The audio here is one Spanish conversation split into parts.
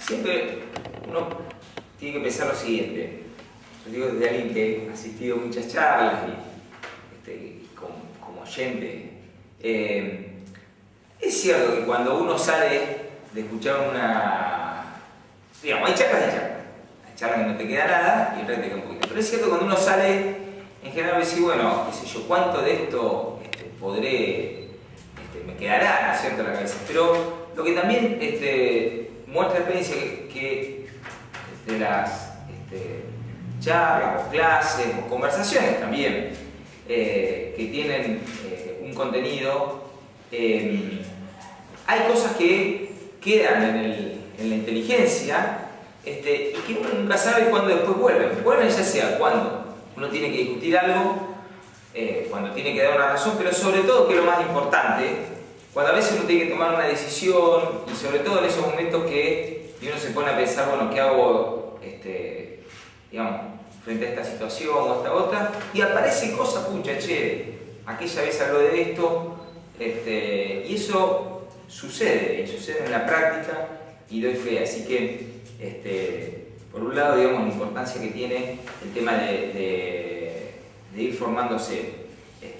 siempre uno tiene que pensar lo siguiente. Yo digo desde alguien que ha asistido a muchas charlas y como oyente. Es cierto que cuando uno sale de escuchar digamos, hay charlas y charlas. Hay charlas que no te queda nada y otras que te queda un poquito. Pero es cierto que cuando uno sale, en general decís, bueno, qué sé yo, ¿cuánto de esto me quedará, ¿no es cierto?, en la cabeza? Pero lo que también muestra la experiencia que de las charlas o clases o conversaciones también que tienen un contenido, hay cosas que quedan en la inteligencia y que uno nunca sabe cuándo después vuelven. Vuelven ya sea cuando uno tiene que discutir algo, cuando tiene que dar una razón, pero sobre todo, que es lo más importante, cuando a veces uno tiene que tomar una decisión y sobre todo en esos momentos que uno se pone a pensar, bueno, ¿qué hago digamos, frente a esta situación o a esta otra? Y aparecen cosas, pucha, che, aquella vez habló de esto, y eso sucede en la práctica y doy fe. Así que, por un lado, digamos, la importancia que tiene el tema de ir formándose,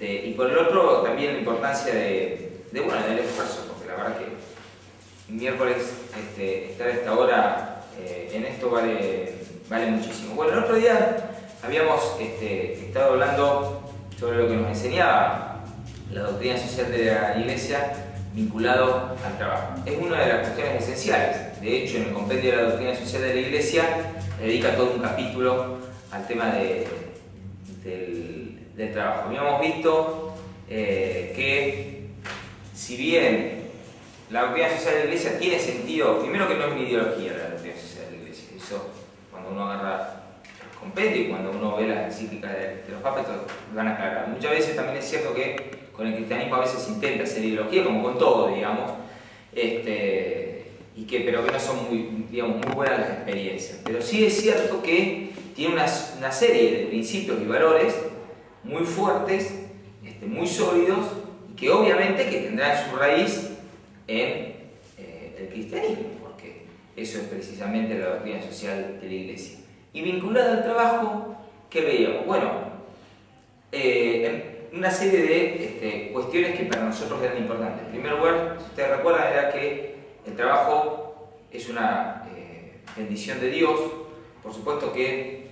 y por el otro, también la importancia del esfuerzo, porque la verdad que miércoles estar a esta hora en esto vale muchísimo. Bueno, el otro día habíamos estado hablando sobre lo que nos enseñaba la doctrina social de la Iglesia vinculado al trabajo. Es una de las cuestiones esenciales. De hecho, en el compendio de la doctrina social de la Iglesia dedica todo un capítulo al tema del trabajo. Habíamos visto que si bien la doctrina social de la Iglesia tiene sentido, primero que no es una ideología la doctrina social de la Iglesia, eso cuando uno agarra el compendio y cuando uno ve las encíclicas de los papas, lo van a aclarar. Muchas veces también es cierto que con el cristianismo a veces se intenta hacer ideología, como con todo, digamos, pero que no son muy buenas las experiencias. Pero sí es cierto que tiene una serie de principios y valores muy fuertes, muy sólidos, y que obviamente que tendrán su raíz en el cristianismo, porque eso es precisamente la doctrina social de la Iglesia. Y vinculada al trabajo, ¿qué veíamos? Bueno, una serie de cuestiones que para nosotros eran importantes. En primer lugar, si ustedes recuerdan, era que el trabajo es una bendición de Dios. Por supuesto que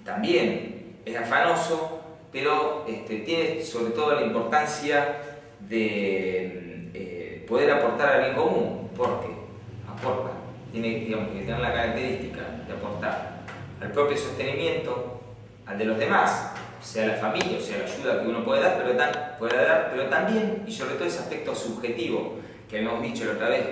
también es afanoso, pero tiene sobre todo la importancia de poder aportar al bien común, porque aporta, tiene, digamos, que tener la característica de aportar al propio sostenimiento, al de los demás, sea la familia, o sea la ayuda que uno puede dar, pero también, y sobre todo ese aspecto subjetivo que habíamos dicho la otra vez,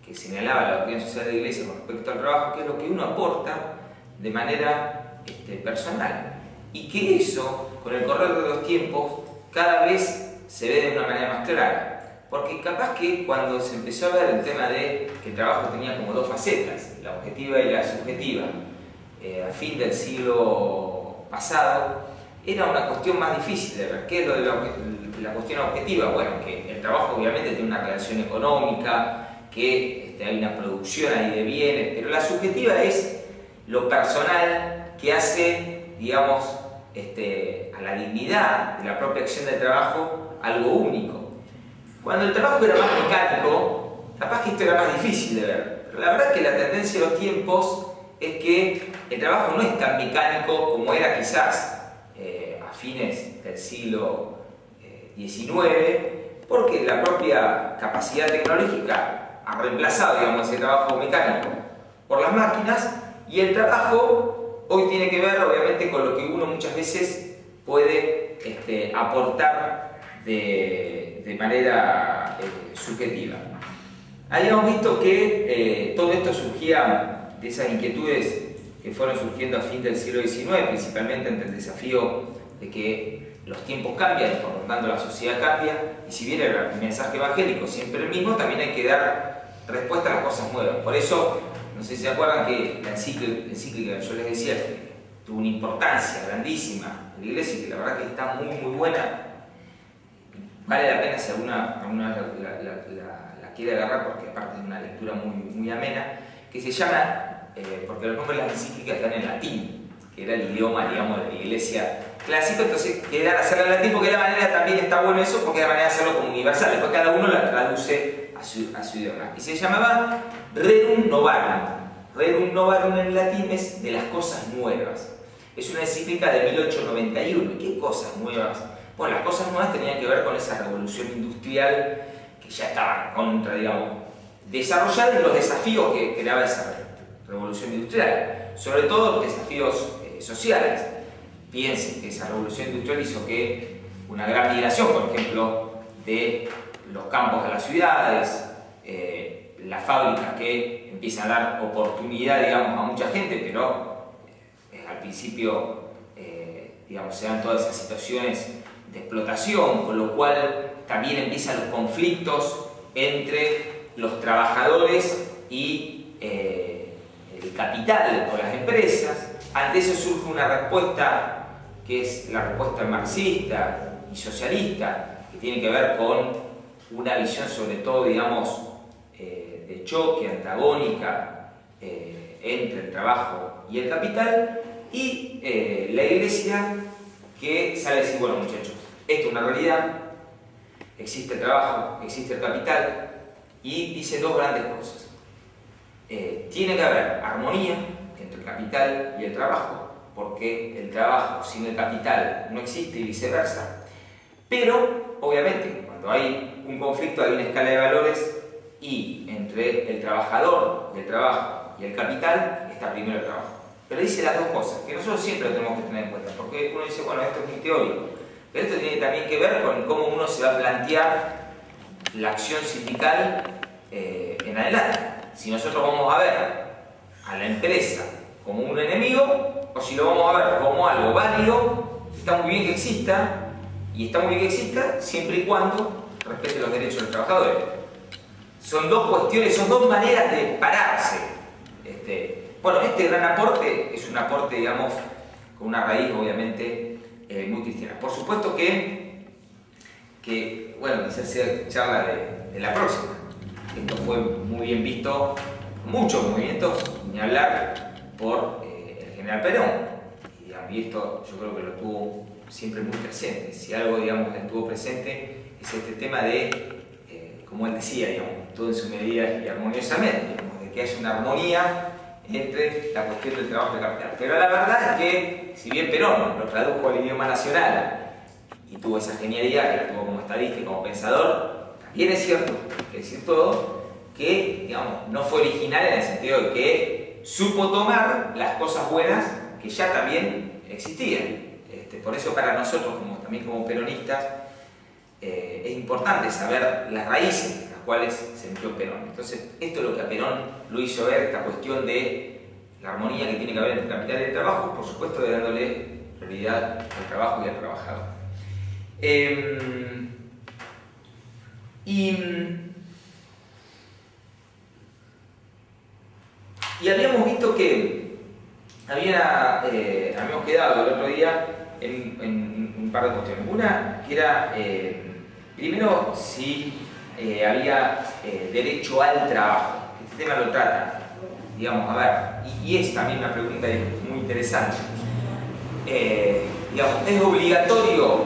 que señalaba la doctrina social de la Iglesia con respecto al trabajo, que es lo que uno aporta de manera personal. Y que eso, con el correr de los tiempos, cada vez se ve de una manera más clara. Porque capaz que cuando se empezó a ver el tema de que el trabajo tenía como dos facetas, la objetiva y la subjetiva, a fin del siglo pasado, era una cuestión más difícil de ver. ¿Qué es lo de la cuestión objetiva? Bueno, que el trabajo obviamente tiene una relación económica, que hay una producción ahí de bienes, pero la subjetiva es lo personal que hace, digamos, a la dignidad de la propia acción del trabajo algo único. Cuando el trabajo era más mecánico, capaz que esto era más difícil de ver, pero la verdad es que la tendencia de los tiempos es que el trabajo no es tan mecánico como era quizás a fines del siglo XIX, porque la propia capacidad tecnológica ha reemplazado, digamos, ese trabajo mecánico por las máquinas, y el trabajo hoy tiene que ver, obviamente, con lo que uno muchas veces puede aportar de manera subjetiva. Habíamos visto que todo esto surgía de esas inquietudes que fueron surgiendo a fin del siglo XIX, principalmente ante el desafío de que los tiempos cambian y por lo tanto la sociedad cambia, y si bien el mensaje evangélico siempre el mismo, también hay que dar respuesta a las cosas nuevas. Por eso, no sé si se acuerdan que la encíclica, yo les decía, que tuvo una importancia grandísima en la Iglesia, y que la verdad que está muy buena. Vale la pena si alguna la quiere agarrar, porque aparte es una lectura muy amena. que se llama, porque los nombres de las encíclicas están en latín, que era el idioma, digamos, de la iglesia clásica, entonces querían hacerla en latín porque de la manera también está bueno eso, porque es la manera de hacerlo como universal, después cada uno la traduce a su idioma. Y se llamaba Rerum Novarum. Rerum Novarum en latín es de las cosas nuevas. Es una encíclica de 1891. ¿Qué cosas nuevas? Bueno, las cosas nuevas tenían que ver con esa revolución industrial que ya estaba contra, digamos, desarrollar los desafíos que creaba esa revolución industrial, sobre todo los desafíos sociales. Piensen que esa revolución industrial hizo que una gran migración, por ejemplo, de los campos a las ciudades, las fábricas que empiezan a dar oportunidad, digamos, a mucha gente, pero al principio, digamos, se dan todas esas situaciones de explotación, con lo cual también empiezan los conflictos entre los trabajadores y el capital o las empresas. Ante eso surge una respuesta que es la respuesta marxista y socialista, que tiene que ver con una visión sobre todo, digamos, de choque, antagónica entre el trabajo y el capital, y la iglesia que sale a decir, bueno muchachos, esto es una realidad, existe el trabajo, existe el capital, y dice dos grandes cosas. Tiene que haber armonía entre el capital y el trabajo, porque el trabajo sin el capital no existe y viceversa, pero obviamente cuando hay un conflicto hay una escala de valores y entre el trabajador del trabajo y el capital está primero el trabajo. Pero dice las dos cosas, que nosotros siempre lo tenemos que tener en cuenta, porque uno dice, bueno, esto es muy teórico, pero esto tiene también que ver con cómo uno se va a plantear la acción sindical en adelante. Si nosotros vamos a ver a la empresa como un enemigo, o si lo vamos a ver como algo válido, está muy bien que exista, y está muy bien que exista siempre y cuando respete los derechos de los trabajadores. Son dos cuestiones, son dos maneras de pararse. Bueno, este gran aporte es un aporte, digamos, con una raíz obviamente muy cristiana. Por supuesto que bueno, quizás sea charla de la próxima. Esto fue muy bien visto, muchos movimientos, ni hablar, por el general Perón. Y, digamos, y esto yo creo que lo tuvo siempre muy presente. Si algo, digamos, estuvo presente es este tema de, como él decía, digamos, todo en su medida y armoniosamente, digamos, de que haya una armonía entre la cuestión del trabajo y el capital. Pero la verdad es que, si bien Perón lo tradujo al idioma nacional y tuvo esa genialidad, que la tuvo como estadista y como pensador, también es cierto, hay que decir todo, que, digamos, no fue original en el sentido de que supo tomar las cosas buenas que ya también existían. Por eso para nosotros, también como peronistas, es importante saber las raíces en las cuales se metió Perón. Entonces, esto es lo que a Perón lo hizo ver, esta cuestión de la armonía que tiene que haber entre el capital y el trabajo, por supuesto de dándole prioridad al trabajo y al trabajador. Y habíamos visto que habíamos quedado el otro día en un par de cuestiones. Una que era, primero, si había derecho al trabajo. Este tema lo trata, digamos, a ver, y es también una pregunta muy interesante. Digamos, ¿es obligatorio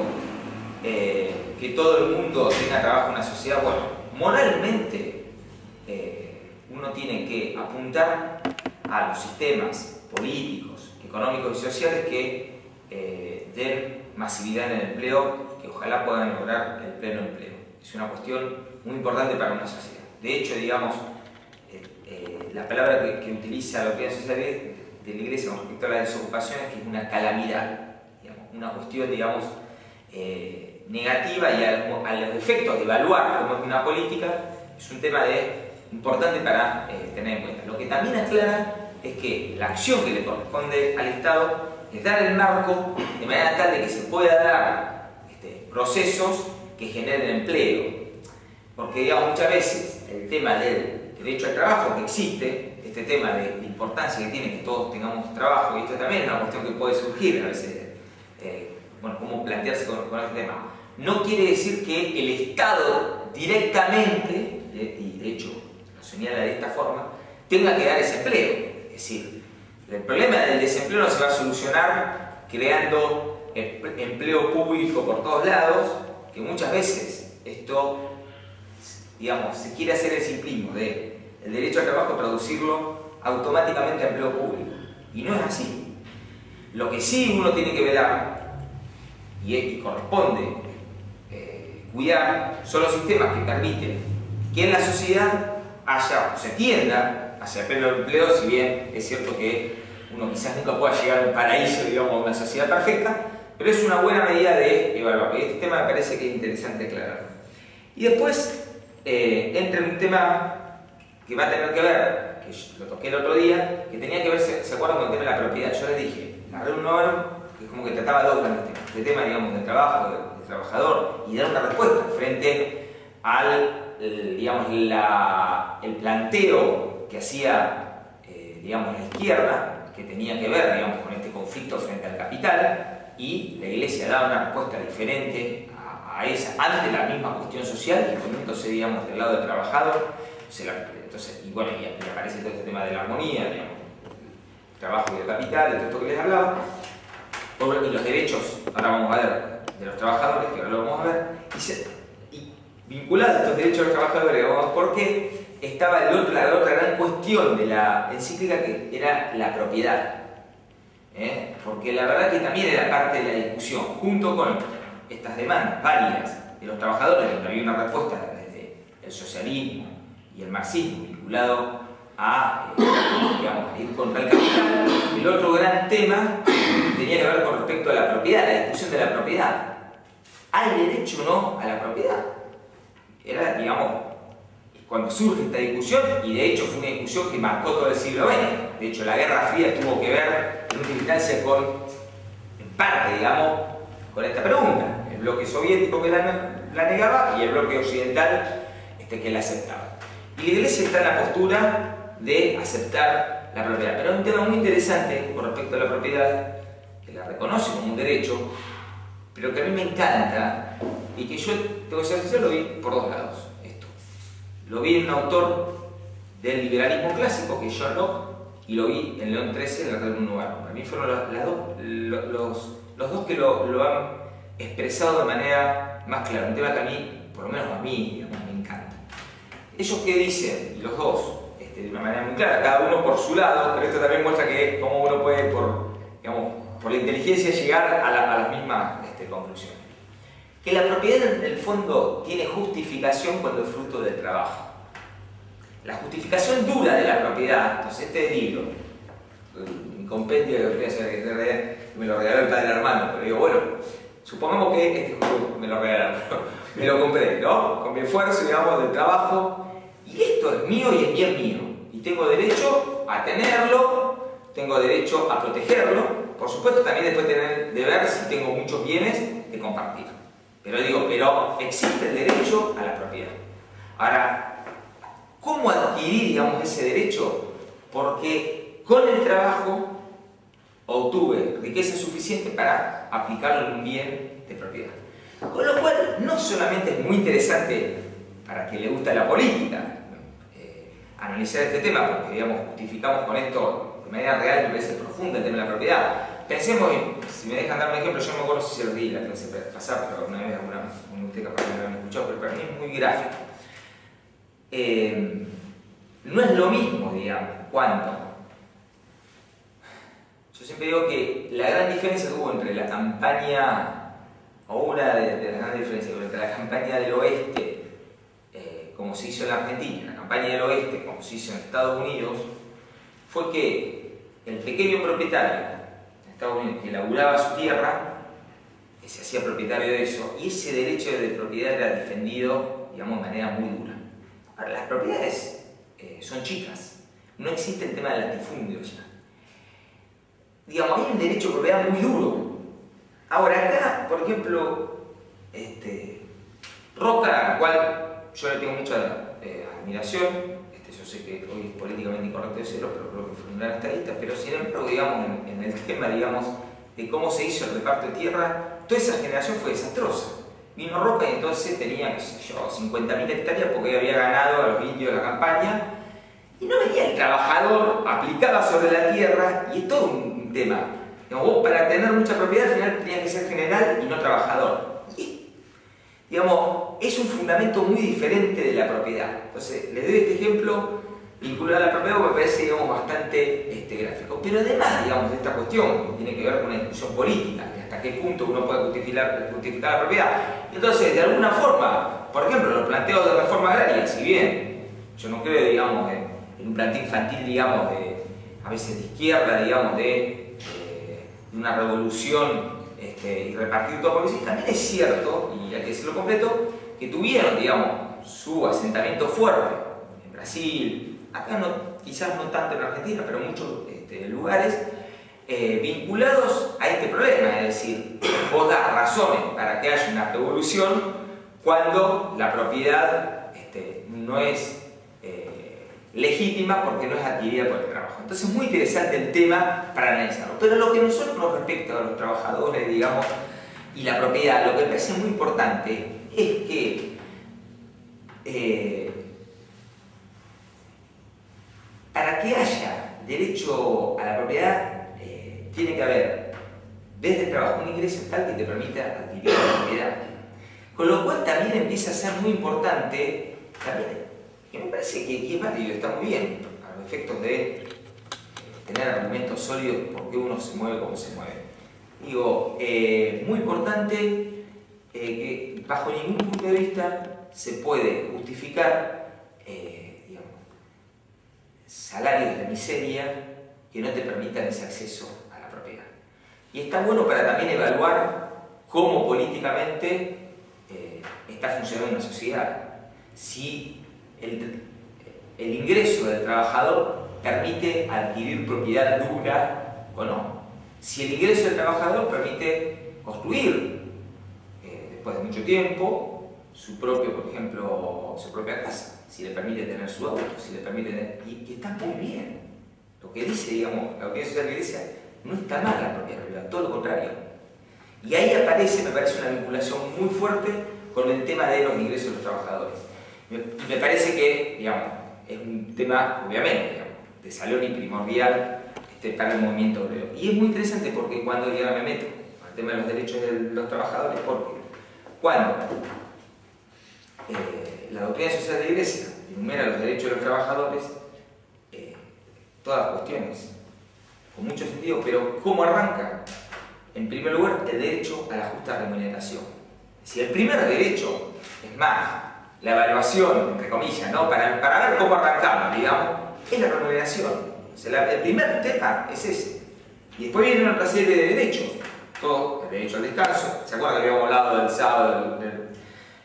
que todo el mundo tenga trabajo en una sociedad? Bueno, moralmente uno tiene que apuntar a los sistemas políticos, económicos y sociales que den masividad en el empleo, que ojalá puedan lograr el pleno empleo. Es una cuestión muy importante para una sociedad. De hecho, digamos, la palabra que utiliza la doctrina social de la Iglesia con respecto a la desocupación es que es una calamidad, digamos, una cuestión, digamos, negativa, y a los efectos de evaluar cómo es una política es un tema importante para tener en cuenta. Lo que también aclara es que la acción que le corresponde al Estado es dar el marco de manera tal de que se pueda dar procesos que generen empleo. Porque, digamos, muchas veces el tema del derecho al trabajo que existe, este tema de la importancia que tiene que todos tengamos trabajo, y esto también es una cuestión que puede surgir a veces, bueno, cómo plantearse con este tema. No quiere decir que el Estado directamente, y de hecho lo señala de esta forma, tenga que dar ese empleo. Es decir, el problema del desempleo no se va a solucionar creando empleo público por todos lados, que muchas veces esto, digamos, se quiere hacer el simplismo de el derecho al trabajo traducirlo automáticamente a empleo público. Y no es así. Lo que sí uno tiene que velar, y corresponde cuidar, son los sistemas que permiten que en la sociedad haya o se tienda hacia el pleno empleo, si bien es cierto que uno quizás nunca pueda llegar a un paraíso, digamos, a una sociedad perfecta, pero es una buena medida de evaluar. Y este tema me parece que es interesante aclararlo. Y después entra en un tema que va a tener que ver, que lo toqué el otro día, que tenía que ver, ¿se acuerdan con el tema de la propiedad? Yo les dije, agarré un número que es como que trataba dos grandes temas. El tema, digamos, del trabajo, del trabajador, y dar una respuesta frente al, digamos, el planteo que hacía, digamos, la izquierda, que tenía que ver, digamos, con este conflicto frente al capital, y la Iglesia daba una respuesta diferente a esa, ante la misma cuestión social, y poniéndose, digamos, del lado del trabajador. Entonces, y bueno, y aparece todo este tema de la armonía, digamos, el trabajo y el capital, de todo esto que les hablaba, y los derechos, ahora vamos a ver, de los trabajadores, que ahora lo vamos a ver, y vinculado a estos derechos de los trabajadores, vamos, porque estaba la otra gran cuestión de la encíclica, que era la propiedad. Porque la verdad que también era parte de la discusión, junto con estas demandas válidas de los trabajadores, donde había una respuesta desde el socialismo y el marxismo vinculado a, digamos, a ir contra el capital. El otro gran tema tenía que ver con respecto a la propiedad, la discusión de la propiedad. ¿Hay derecho o no a la propiedad? Era, digamos, cuando surge esta discusión, y de hecho fue una discusión que marcó todo el siglo XX. De hecho, la Guerra Fría tuvo que ver en última instancia con, en parte, digamos, con esta pregunta. El bloque soviético que la negaba y el bloque occidental que la aceptaba. Y la Iglesia está en la postura de aceptar la propiedad. Pero hay un tema muy interesante con respecto a la propiedad, que la reconoce como un derecho, pero que a mí me encanta, y que yo, tengo que ser sincero, lo vi por dos lados. Esto. Lo vi en un autor del liberalismo clásico, que es John Locke, y lo vi en León XIII, en la Reunión Humana. Para mí fueron los dos que lo han expresado de manera más clara. Un tema que a mí, por lo menos a mí, digamos, me encanta. Ellos que dicen, los dos, de una manera muy clara, cada uno por su lado, pero esto también muestra que cómo uno puede, por la inteligencia, llegar a las mismas conclusiones. Que la propiedad en el fondo tiene justificación cuando es fruto del trabajo. La justificación dura de la propiedad, entonces este libro, mi compendio de me lo regaló el padre hermano, pero digo, bueno, supongamos que me lo regalaron, me lo compré, ¿no? Con mi esfuerzo, digamos, del trabajo, y esto es mío y es bien mío, y tengo derecho a tenerlo, tengo derecho a protegerlo, por supuesto también después tener de ver si tengo muchos bienes de compartir. Pero digo, pero existe el derecho a la propiedad. Ahora, ¿cómo adquirir, digamos, ese derecho? Porque con el trabajo obtuve riqueza suficiente para aplicarlo en un bien de propiedad. Con lo cual, no solamente es muy interesante para quien le gusta la política analizar este tema, porque, digamos, justificamos con esto de manera real, me parece profunda el tema de la propiedad. Pensemos, si me dejan dar un ejemplo, yo no me acuerdo si se lo di la clase pasada, pero una vez usted capaz que no lo han escuchado, pero para mí es muy gráfico. No es lo mismo, digamos, cuando yo siempre digo que la gran diferencia que hubo entre la campaña, o una de las grandes diferencias entre la campaña del oeste, como se hizo en la Argentina, y la campaña del oeste, como se hizo en Estados Unidos, fue que el pequeño propietario en Estados Unidos que laburaba su tierra, que se hacía propietario de eso, y ese derecho de propiedad era defendido, digamos, de manera muy dura. Ahora, las propiedades son chicas, no existe el tema del latifundio ya. Digamos, hay un derecho de propiedad muy duro. Ahora, acá, por ejemplo, Roca, al cual yo le tengo mucha admiración, yo sé que hoy es políticamente incorrecto decirlo, pero creo que fue un gran estadista, pero sin embargo, digamos, en el tema, digamos, de cómo se hizo el reparto de tierra, toda esa generación fue desastrosa. Vino Roca y entonces tenía, qué sé yo, 50.000 hectáreas porque había ganado a los indios de la campaña, y Y no venía el trabajador, aplicaba sobre la tierra, y es todo un tema. Digamos, vos para tener mucha propiedad al final tenías que ser general y no trabajador. Y, digamos, es un fundamento muy diferente de la propiedad. Entonces, les doy este ejemplo vinculado a la propiedad porque me parece, digamos, bastante gráfico. Pero además, digamos, de esta cuestión que tiene que ver con una discusión política, y hasta qué punto uno puede justificar la propiedad. Entonces, de alguna forma, por ejemplo, los planteos de reforma agraria, si bien yo no creo, digamos, en un planteo infantil, digamos, a veces de izquierda, digamos, de una revolución y repartir todo, porque sí, también es cierto, y hay que decirlo completo, que tuvieron, digamos, su asentamiento fuerte en Brasil, acá no, quizás no tanto en Argentina, pero en muchos lugares, vinculados a este problema, es decir, vos das razones para que haya una revolución cuando la propiedad no es legítima porque no es adquirida por el trabajo. Entonces es muy interesante el tema para analizarlo. Pero lo que nosotros nos respecta a los trabajadores, digamos, y la propiedad, lo que me parece muy importante es que para que haya derecho a la propiedad tiene que haber desde el trabajo un ingreso tal que te permita adquirir la propiedad. Con lo cual también empieza a ser muy importante, también, que me parece que es válido, está muy bien, a los efectos de tener argumentos sólidos por qué uno se mueve como se mueve. Digo, muy importante que bajo ningún punto de vista se puede justificar digamos, salarios de miseria que no te permitan ese acceso a la propiedad. Y está bueno para también evaluar cómo políticamente está funcionando una sociedad. Si el ingreso del trabajador permite adquirir propiedad dura o no. Si el ingreso del trabajador permite construir, después de mucho tiempo, su propio, por ejemplo, su propia casa. Si le permite tener su auto, si le permite tener... Y está muy bien. Lo que dice, digamos, la opinión social de la Iglesia, no está mal la propiedad privada, todo lo contrario. Y ahí aparece, me parece, una vinculación muy fuerte con el tema de los ingresos de los trabajadores. Y me parece que, digamos, es un tema, obviamente, digamos, de salón y primordial para el movimiento obrero. Y es muy interesante porque cuando ya me meto al tema de los derechos de los trabajadores, porque cuando la doctrina social de la Iglesia enumera los derechos de los trabajadores, todas cuestiones con mucho sentido, pero ¿cómo arranca? En primer lugar, el derecho a la justa remuneración. Si el primer derecho, es más, la evaluación, entre comillas, ¿no? para ver cómo arrancamos, digamos, es la remuneración. O sea, el primer tema es ese. Y después viene otra serie de derechos. Todo el derecho al descanso. ¿Se acuerdan que habíamos hablado del sábado?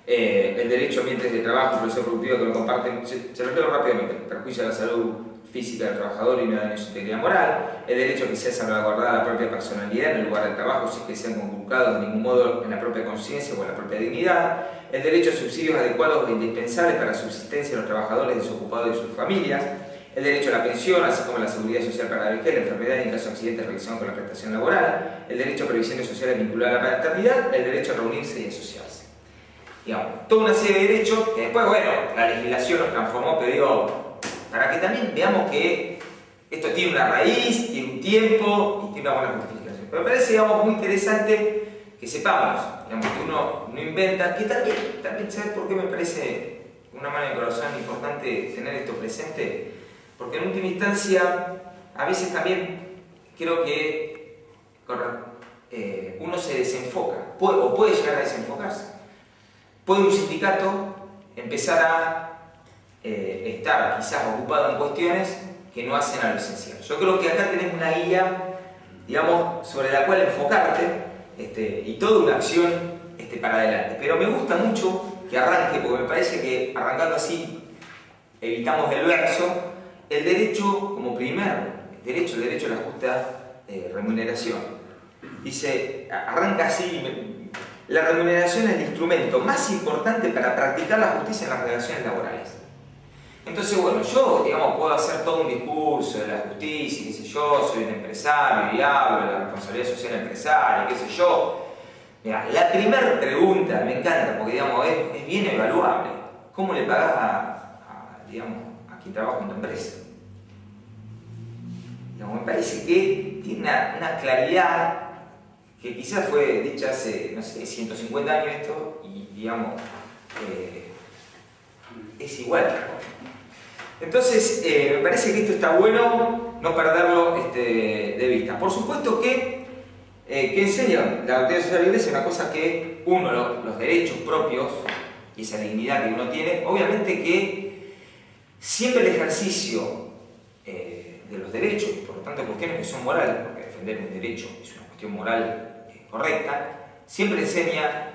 El derecho a ambientes de trabajo, proceso productivo que lo comparten. Se lo quedo rápidamente. Perjuicio a la salud física del trabajador y no daña su integridad moral. El derecho a que sea salvaguardada la propia personalidad en el lugar del trabajo sin que sean conculcados de ningún modo en la propia conciencia o en la propia dignidad. El derecho a subsidios adecuados e indispensables para la subsistencia de los trabajadores desocupados y sus familias. El derecho a la pensión, así como la seguridad social para la vejez, la enfermedad y en caso de accidentes relacionados con la prestación laboral. El derecho a previsiones sociales vinculadas a la paternidad. El derecho a reunirse y asociarse. Digamos, toda una serie de derechos que después, bueno, la legislación los transformó, pero digo, para que también veamos que esto tiene una raíz, tiene un tiempo y tiene una buena justificación. Pero me parece, digamos, muy interesante que sepamos, digamos, que uno no inventa, que también ¿sabes por qué me parece una mano de corazón importante tener esto presente? Porque en última instancia, a veces también creo que uno se desenfoca, o puede llegar a desenfocarse. Puede un sindicato empezar a estar quizás ocupado en cuestiones que no hacen a lo esencial. Yo creo que acá tenés una guía, digamos, sobre la cual enfocarte y toda una acción para adelante. Pero me gusta mucho que arranque, porque me parece que arrancando así evitamos el verso, el derecho como primer derecho, el derecho a la justa remuneración. Dice, arranca así, la remuneración es el instrumento más importante para practicar la justicia en las relaciones laborales. Entonces, bueno, yo, digamos, puedo hacer todo un discurso de la justicia, qué sé yo, soy un empresario y hablo de la responsabilidad social empresaria, qué sé yo. Mirá, la primera pregunta me encanta porque, digamos, es bien evaluable. ¿Cómo le pagás digamos, a quien trabaja en tu empresa? digamos, me parece que tiene una claridad que quizás fue dicha hace, no sé, 150 años esto, y digamos, es igual. Entonces, me parece que esto está bueno no perderlo de vista. Por supuesto que enseña la doctrina social de la Iglesia una cosa que uno, los derechos propios y esa dignidad que uno tiene, obviamente que siempre el ejercicio de los derechos, por lo tanto cuestiones que son morales, porque defender un derecho es una cuestión moral correcta, siempre enseña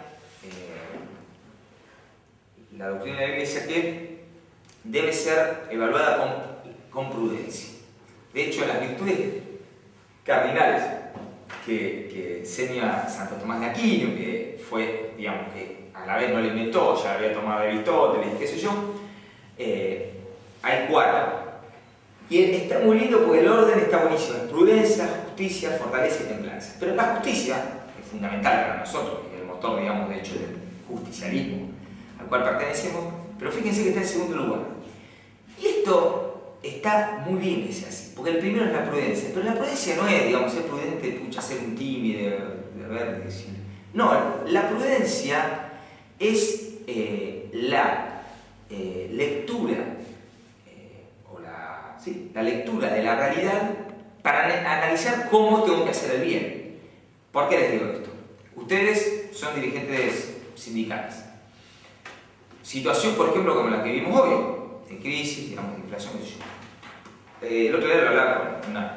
la doctrina de la Iglesia que debe ser evaluada con prudencia. De hecho, las virtudes cardinales que enseña Santo Tomás de Aquino, que fue, digamos, que a la vez no lo inventó, ya lo había tomado de Aristóteles, qué sé yo, hay 4. Y está muy lindo porque el orden está buenísimo: prudencia, justicia, fortaleza y templanza. Pero la justicia es fundamental para nosotros, es el motor, digamos, de hecho, del justicialismo al cual pertenecemos, pero fíjense que está en segundo lugar. Y esto está muy bien que sea así, porque el primero es la prudencia, pero la prudencia no es, digamos, ser prudente, pucha, ser un tímido, de ver, de decir. No, la prudencia es la lectura, la lectura de la realidad para analizar cómo tengo que hacer el bien. ¿Por qué les digo esto? Ustedes son dirigentes sindicales. Situación, por ejemplo, como la que vivimos hoy, de crisis, digamos, de inflación, qué sé yo. El otro día lo hablaba con una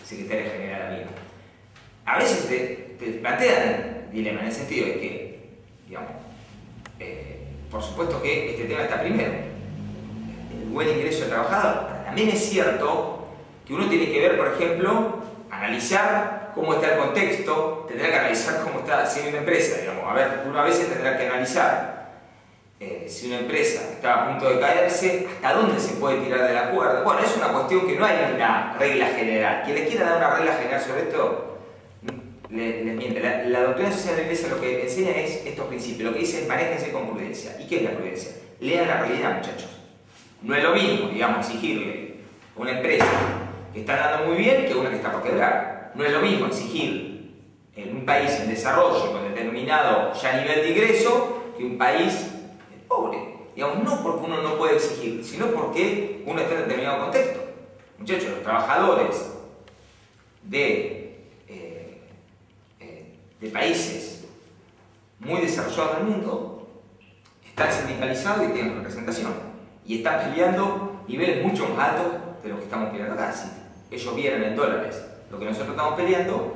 secretaria general amiga. A veces te plantean dilema en el sentido de que, digamos, por supuesto que este tema está primero, el buen ingreso del trabajador. También es cierto que uno tiene que ver, por ejemplo, analizar cómo está el contexto, tendrá que analizar cómo está haciendo una empresa, digamos. A ver, uno a veces tendrá que analizar si una empresa está a punto de caerse, hasta dónde se puede tirar de la cuerda. Bueno, es una cuestión que no hay una regla general. Quien le quiera dar una regla general sobre esto, les miente. La doctrina social de la Iglesia lo que enseña es estos principios. Lo que dice es manéjense con prudencia. ¿Y qué es la prudencia? Lean la realidad, muchachos. No es lo mismo, digamos, exigirle a una empresa que está andando muy bien que una que está por quebrar. No es lo mismo exigir en un país en desarrollo con determinado ya nivel de ingreso que un país pobre. Digamos, no porque uno no puede exigir, sino porque uno está en determinado contexto. Muchachos, los trabajadores de países muy desarrollados del mundo están sindicalizados y tienen representación. Y están peleando niveles mucho más altos de lo que estamos peleando acá. Si ellos vieran en dólares lo que nosotros estamos peleando,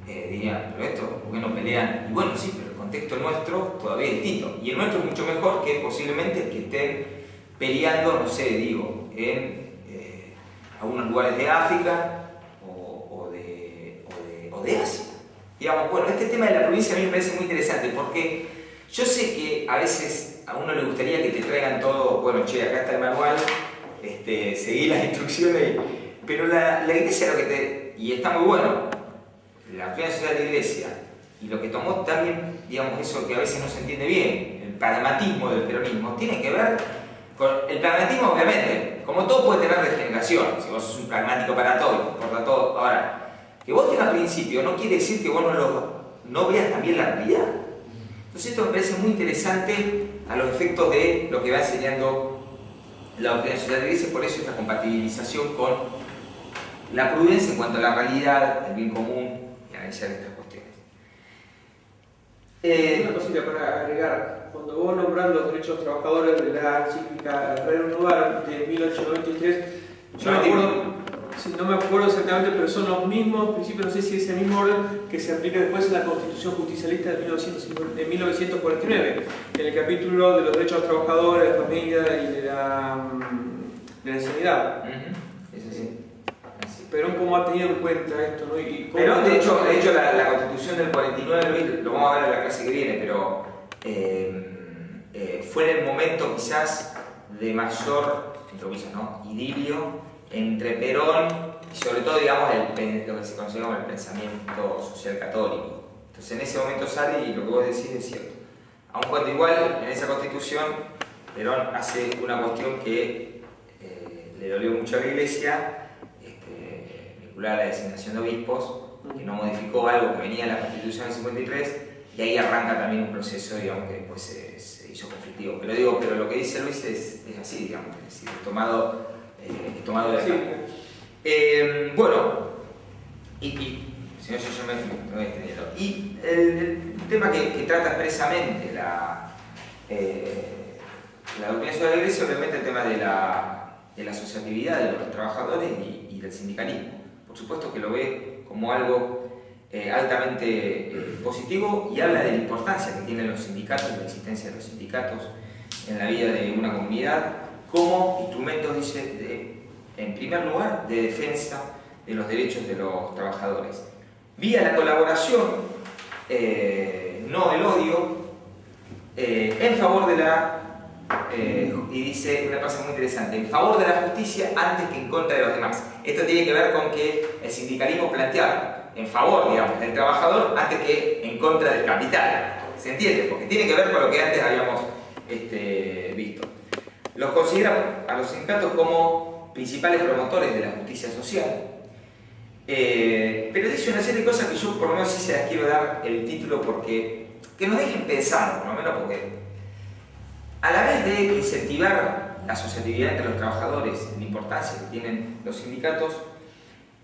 dirían, pero esto, ¿por qué no pelean? Y bueno, sí, pero el contexto nuestro todavía es distinto. Y el nuestro es mucho mejor que posiblemente el que estén peleando, no sé, digo, en algunos lugares de África o de Asia. Digamos, bueno, este tema de la provincia a mí me parece muy interesante porque yo sé que a veces a uno le gustaría que te traigan todo, bueno, che, acá está el manual, seguí las instrucciones, pero la iglesia lo que y está muy bueno, la doctrina social de la Iglesia, y lo que tomó también, digamos, eso que a veces no se entiende bien, el pragmatismo del peronismo, tiene que ver con el pragmatismo, obviamente, como todo puede tener regeneración, si vos sos un pragmático para todo, importa todo. Ahora, que vos tengas principio no quiere decir que vos no veas también la realidad. Entonces esto me parece muy interesante a los efectos de lo que va enseñando la doctrina social de la Iglesia, por eso esta compatibilización con la prudencia en cuanto a la realidad, el bien común y analizar estas cuestiones. Una cosita para agregar. Cuando vos nombrás los derechos de los trabajadores de la encíclica Rerum Novarum de 1893, no me acuerdo exactamente, pero son los mismos principios, no sé si es el mismo orden que se aplica después en la Constitución Justicialista de 1949, en el capítulo de los derechos de los trabajadores, de la familia y de la sanidad. Es así. Perón, ¿cómo ha tenido en cuenta esto? ¿No? Perón, de hecho la Constitución del 49, lo vamos a ver en la clase que viene, pero fue en el momento quizás de mayor, ¿no?, idilio entre Perón y sobre todo, digamos, lo que se conoce como el pensamiento social católico. Entonces en ese momento sale y lo que vos decís es cierto. Aun cuando igual en esa Constitución Perón hace una cuestión que le dolió mucho a la Iglesia, particular la designación de obispos, que no modificó algo que venía en la Constitución del 53, y ahí arranca también un proceso, digamos, que después se hizo conflictivo. Pero lo que dice Luis es así, digamos, es decir, es tomado de acá. Bueno, si no, yo me voy extendiendo. Y el tema que trata expresamente la doctrina sobre la Iglesia, obviamente el tema de la asociatividad de los trabajadores y del sindicalismo. Por supuesto que lo ve como algo altamente positivo, y habla de la importancia que tienen los sindicatos, la existencia de los sindicatos en la vida de una comunidad, como instrumentos, dice, en primer lugar, de defensa de los derechos de los trabajadores. Vía la colaboración, no el odio, en favor de la, y dice una cosa muy interesante, en favor de la justicia antes que en contra de los demás. Esto tiene que ver con que el sindicalismo planteaba en favor, digamos, del trabajador antes que en contra del capital. ¿Se entiende? Porque tiene que ver con lo que antes habíamos visto. Los considera a los sindicatos como principales promotores de la justicia social. Pero dice una serie de cosas que yo por lo menos sí se las quiero dar el título, porque que nos dejen pensando, por lo menos, porque a la vez de incentivar la asociatividad entre los trabajadores, la importancia que tienen los sindicatos,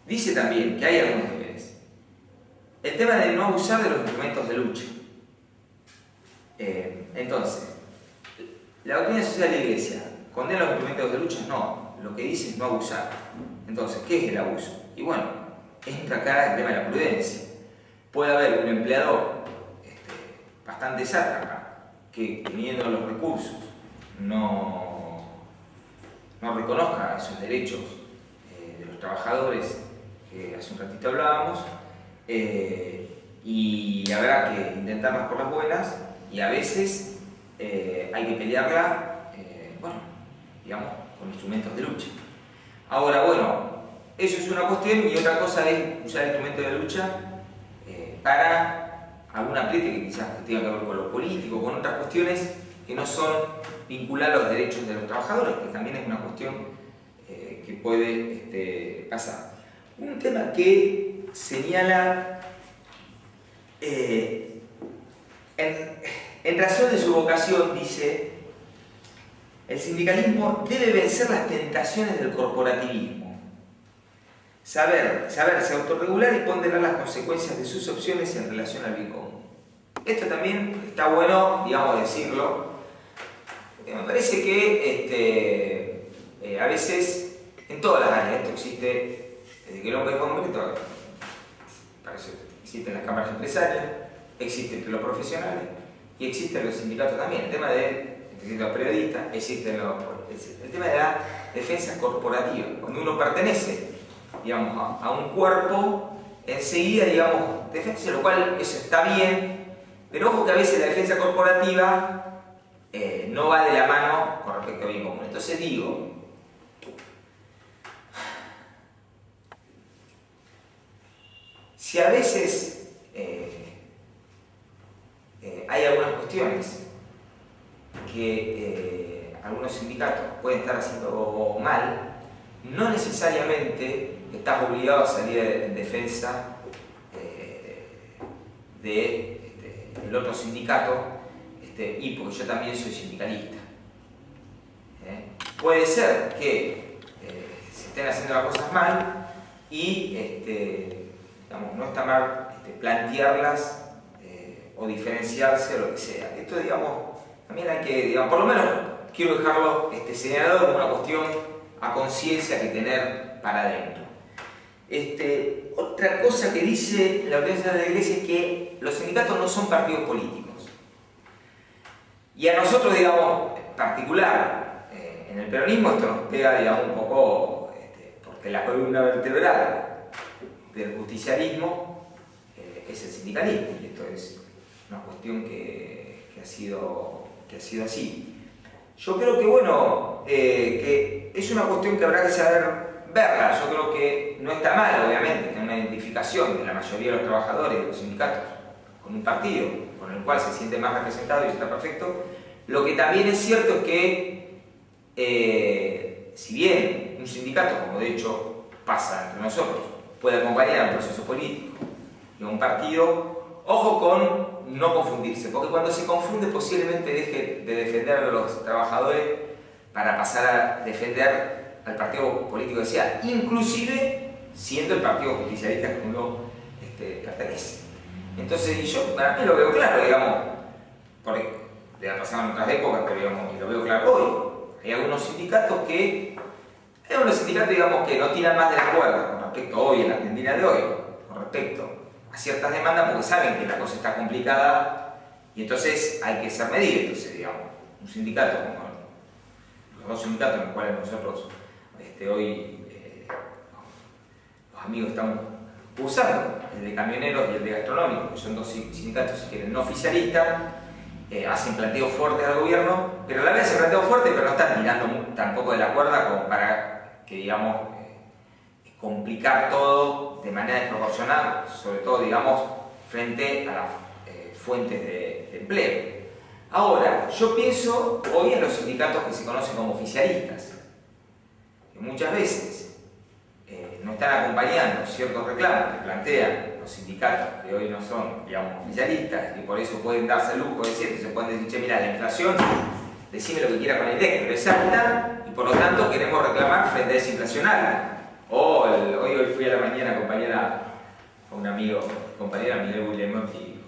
dice también que hay algunos deberes. El tema de no abusar de los instrumentos de lucha. Entonces, la doctrina social de la Iglesia condena los instrumentos de lucha, no. Lo que dice es no abusar. Entonces, ¿qué es el abuso? Y bueno, entra acá el tema de la prudencia. Puede haber un empleador bastante sátrapa que, teniendo los recursos, no reconozca esos derechos de los trabajadores que hace un ratito hablábamos, y habrá que intentarlas por las buenas, y a veces hay que pelearla, bueno, digamos, con instrumentos de lucha. Ahora, bueno, eso es una cuestión, y otra cosa es usar instrumentos de lucha para algún apriete que quizás tenga que ver con lo político, con otras cuestiones que no son vincular los derechos de los trabajadores, que también es una cuestión que puede pasar. Un tema que señala en razón de su vocación, dice: el sindicalismo debe vencer las tentaciones del corporativismo, saberse autorregular y ponderar las consecuencias de sus opciones en relación al bien común. Esto también está bueno, digamos, decirlo, porque me parece que a veces, en todas las áreas, esto existe desde que el hombre es hombre, parece que existen las cámaras empresarias, existe entre los profesionales y existen los sindicatos también. El tema de los periodistas, existe el tema de la defensa corporativa. Cuando uno pertenece, digamos, a un cuerpo, enseguida, digamos, defensa, lo cual eso está bien, pero ojo que a veces la defensa corporativa no va de la mano con respecto al bien común. Entonces digo, si a veces hay algunas cuestiones que algunos sindicatos pueden estar haciendo mal, no necesariamente estás obligado a salir en defensa del otro sindicato, y porque yo también soy sindicalista. Puede ser que se estén haciendo las cosas mal y digamos, no está mal plantearlas o diferenciarse o lo que sea. Esto, digamos, también hay que, digamos, por lo menos quiero dejarlo señalado como una cuestión a conciencia que tener para adentro. Otra cosa que dice la doctrina de la Iglesia es que los sindicatos no son partidos políticos. Y a nosotros, digamos, en particular, en el peronismo esto nos pega, digamos, un poco, porque la columna vertebral del justicialismo es el sindicalismo, y esto es una cuestión que ha sido así. Yo creo que, bueno, que es una cuestión que habrá que saber verla. Yo creo que no está mal, obviamente, que una identificación de la mayoría de los trabajadores de los sindicatos con un partido con el cual se siente más representado, y está perfecto. Lo que también es cierto es que, si bien un sindicato, como de hecho pasa entre nosotros, puede acompañar a un proceso político y a un partido. Ojo con no confundirse, porque cuando se confunde posiblemente deje de defender a los trabajadores para pasar a defender al partido político que sea, inclusive siendo el partido justicialista que uno pertenece. Entonces, y yo para mí lo veo claro, digamos, porque le ha pasado en otras épocas, pero digamos, y lo veo claro hoy. Hay algunos sindicatos, digamos, que no tiran más de la cuerda con respecto hoy, en la Argentina de hoy, con respecto a ciertas demandas, porque saben que la cosa está complicada y entonces hay que ser medido. Entonces, digamos, un sindicato como los dos sindicatos en los cuales nosotros hoy los amigos estamos usando, el de camioneros y el de gastronómicos, que son dos sindicatos, si quieren, no oficialistas, hacen planteos fuertes al gobierno, pero a la vez hacen planteos fuertes, pero no están tirando tampoco de la cuerda como para que, digamos, complicar todo de manera desproporcional, sobre todo, digamos, frente a las fuentes de empleo. Ahora, yo pienso hoy en los sindicatos que se conocen como oficialistas, que muchas veces no están acompañando ciertos reclamos que plantean los sindicatos que hoy no son, digamos, oficialistas, y por eso pueden darse el lujo de decir, se pueden decir, che, mira, la inflación, decime lo que quiera con el INDEC, pero es alta, y por lo tanto queremos reclamar frente a esa inflación alta. Hoy fui a la mañana a acompañar a un amigo, compañera Miguel Guillemotti,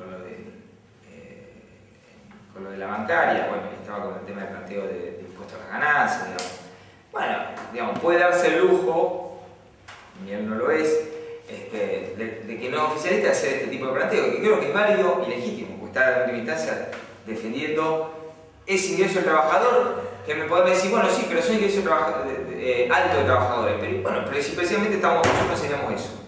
con lo de la bancaria, bueno, estaba con el tema del planteo de impuestos a las ganancias, digamos. Bueno, digamos, puede darse el lujo, ni él no lo es, de que no es oficialista hacer este tipo de planteo, que creo que es válido y legítimo, porque está en última instancia defendiendo ese ingreso del trabajador, que me pueden decir, bueno, sí, pero soy ingreso alto de trabajadores, pero bueno, pero si precisamente nosotros enseñamos eso,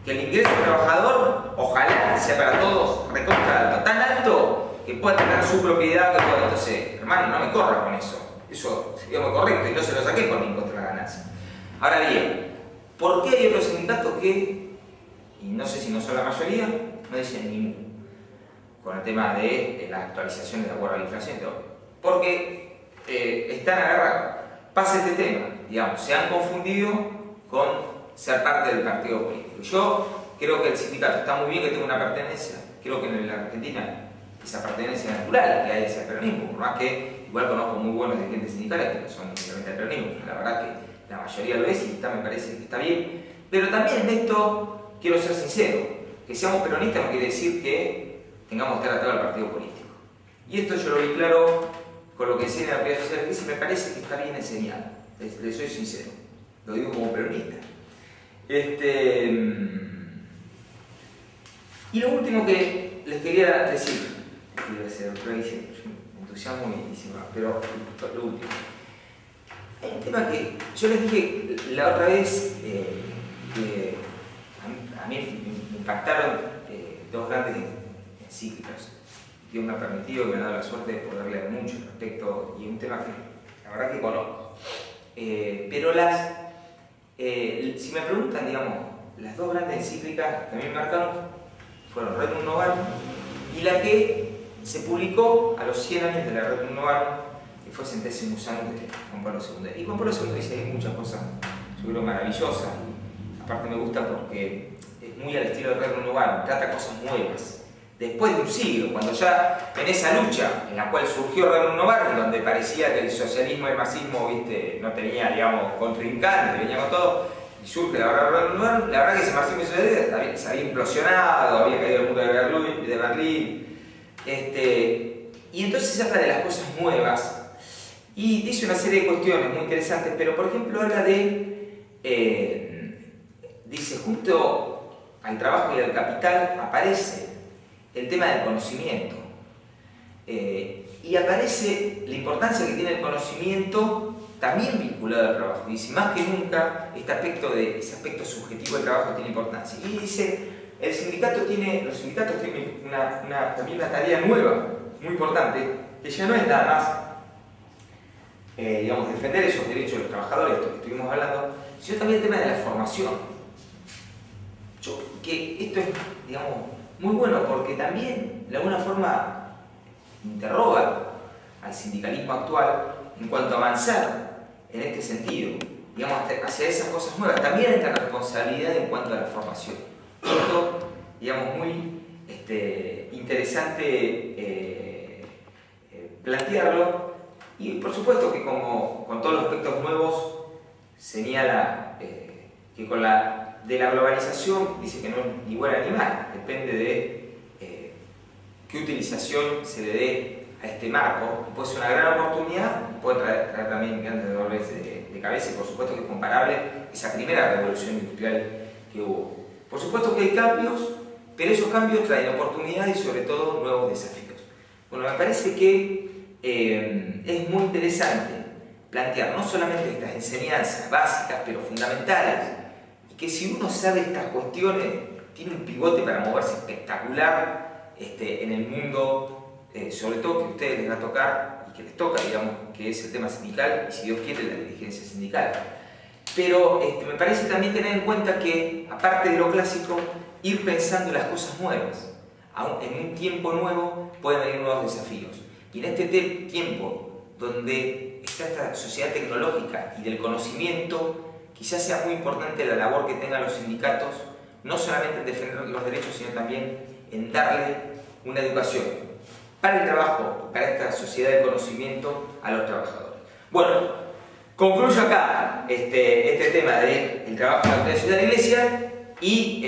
que el ingreso del trabajador, ojalá sea para todos recontra alto, tan alto que pueda tener su propiedad, que pueda, entonces, hermano, no me corra con eso sería muy correcto y no se lo saqué por mi impuesto a la ganancia. Ahora bien, ¿por qué hay otros sindicatos que, y no sé si no son la mayoría, no dicen ninguno con el tema de la actualización de acuerdo a la inflación y todo? Porque están agarrados. Pasa este tema, digamos, se han confundido con ser parte del partido político. Yo creo que el sindicato está muy bien que tenga una pertenencia, creo que en la Argentina esa pertenencia natural que hay hacia el peronismo, por más que igual conozco muy buenos dirigentes sindicales que no son simplemente del peronismo, pero la verdad que la mayoría lo es y me parece que está bien. Pero también en esto quiero ser sincero, que seamos peronistas no quiere decir que tengamos que estar atrás del partido político. Y esto yo lo vi claro con lo que enseña la Piedad Social Crisis, me parece que está bien enseñado, les soy sincero, lo digo como peronista. Y lo último que les quería decir, me entusiasmo y se va, pero lo último. Hay un tema que yo les dije la otra vez, que a mí me impactaron dos grandes encíclicas. Dios me ha permitido y me ha dado la suerte de poder leer mucho al respecto, y un tema que la verdad que conozco. Pero si me preguntan, digamos, las dos grandes encíclicas que a mí me marcaron fueron Rerum Novarum y la que se publicó a los 100 años de la Rerum Novarum, que fue Centesimus Annus de Juan Pablo II. Y Juan Pablo II dice muchas cosas, yo creo, maravillosas. Aparte me gusta porque es muy al estilo de Rerum Novarum, trata cosas nuevas. Después de un siglo, cuando ya en esa lucha en la cual surgió Rerum Novarum, donde parecía que el socialismo y el marxismo, viste, no tenía, digamos, contrincante, venía con todo, y surge la Rerum Novarum, la verdad que ese marxismo y socialismo se había implosionado, había caído el muro de Berlín, y entonces se habla de las cosas nuevas, y dice una serie de cuestiones muy interesantes, pero por ejemplo habla de, dice, junto al trabajo y al capital aparece el tema del conocimiento, y aparece la importancia que tiene el conocimiento también vinculado al trabajo. Dice, más que nunca ese aspecto subjetivo del trabajo tiene importancia. Y dice, los sindicatos tienen también una tarea nueva, muy importante, que ya no es nada más, digamos, defender esos derechos de los trabajadores, esto que estuvimos hablando, sino también el tema de la formación. Que esto es, digamos, muy bueno porque también de alguna forma interroga al sindicalismo actual en cuanto a avanzar en este sentido y digamos, hacia esas cosas nuevas. También hay esta responsabilidad en cuanto a la formación. Esto, digamos, muy interesante plantearlo, y por supuesto que como con todos los aspectos nuevos señala que con de la globalización dice que no es ni bueno ni mal, depende de qué utilización se le dé a este marco. Puede ser una gran oportunidad, puede traer también grandes dolores de cabeza, y por supuesto que es comparable esa primera revolución industrial que hubo. Por supuesto que hay cambios, pero esos cambios traen oportunidades y sobre todo nuevos desafíos. Bueno, me parece que es muy interesante plantear no solamente estas enseñanzas básicas, pero fundamentales, y que si uno sabe estas cuestiones, tiene un pivote para moverse espectacular en el mundo, sobre todo que a ustedes les va a tocar, y que les toca, digamos, que es el tema sindical, y si Dios quiere, la dirigencia sindical. Pero me parece también tener en cuenta que, aparte de lo clásico, ir pensando en las cosas nuevas. En un tiempo nuevo pueden venir nuevos desafíos. Y en este tiempo, donde está esta sociedad tecnológica y del conocimiento, quizás sea muy importante la labor que tengan los sindicatos, no solamente en defender los derechos, sino también en darle una educación para el trabajo, para esta sociedad de conocimiento a los trabajadores. Bueno, concluyo acá este tema del trabajo en la autoridad de la Iglesia, y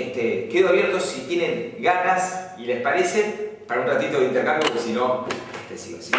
quedo abierto si tienen ganas y les parece para un ratito de intercambio, porque si no, sigo así.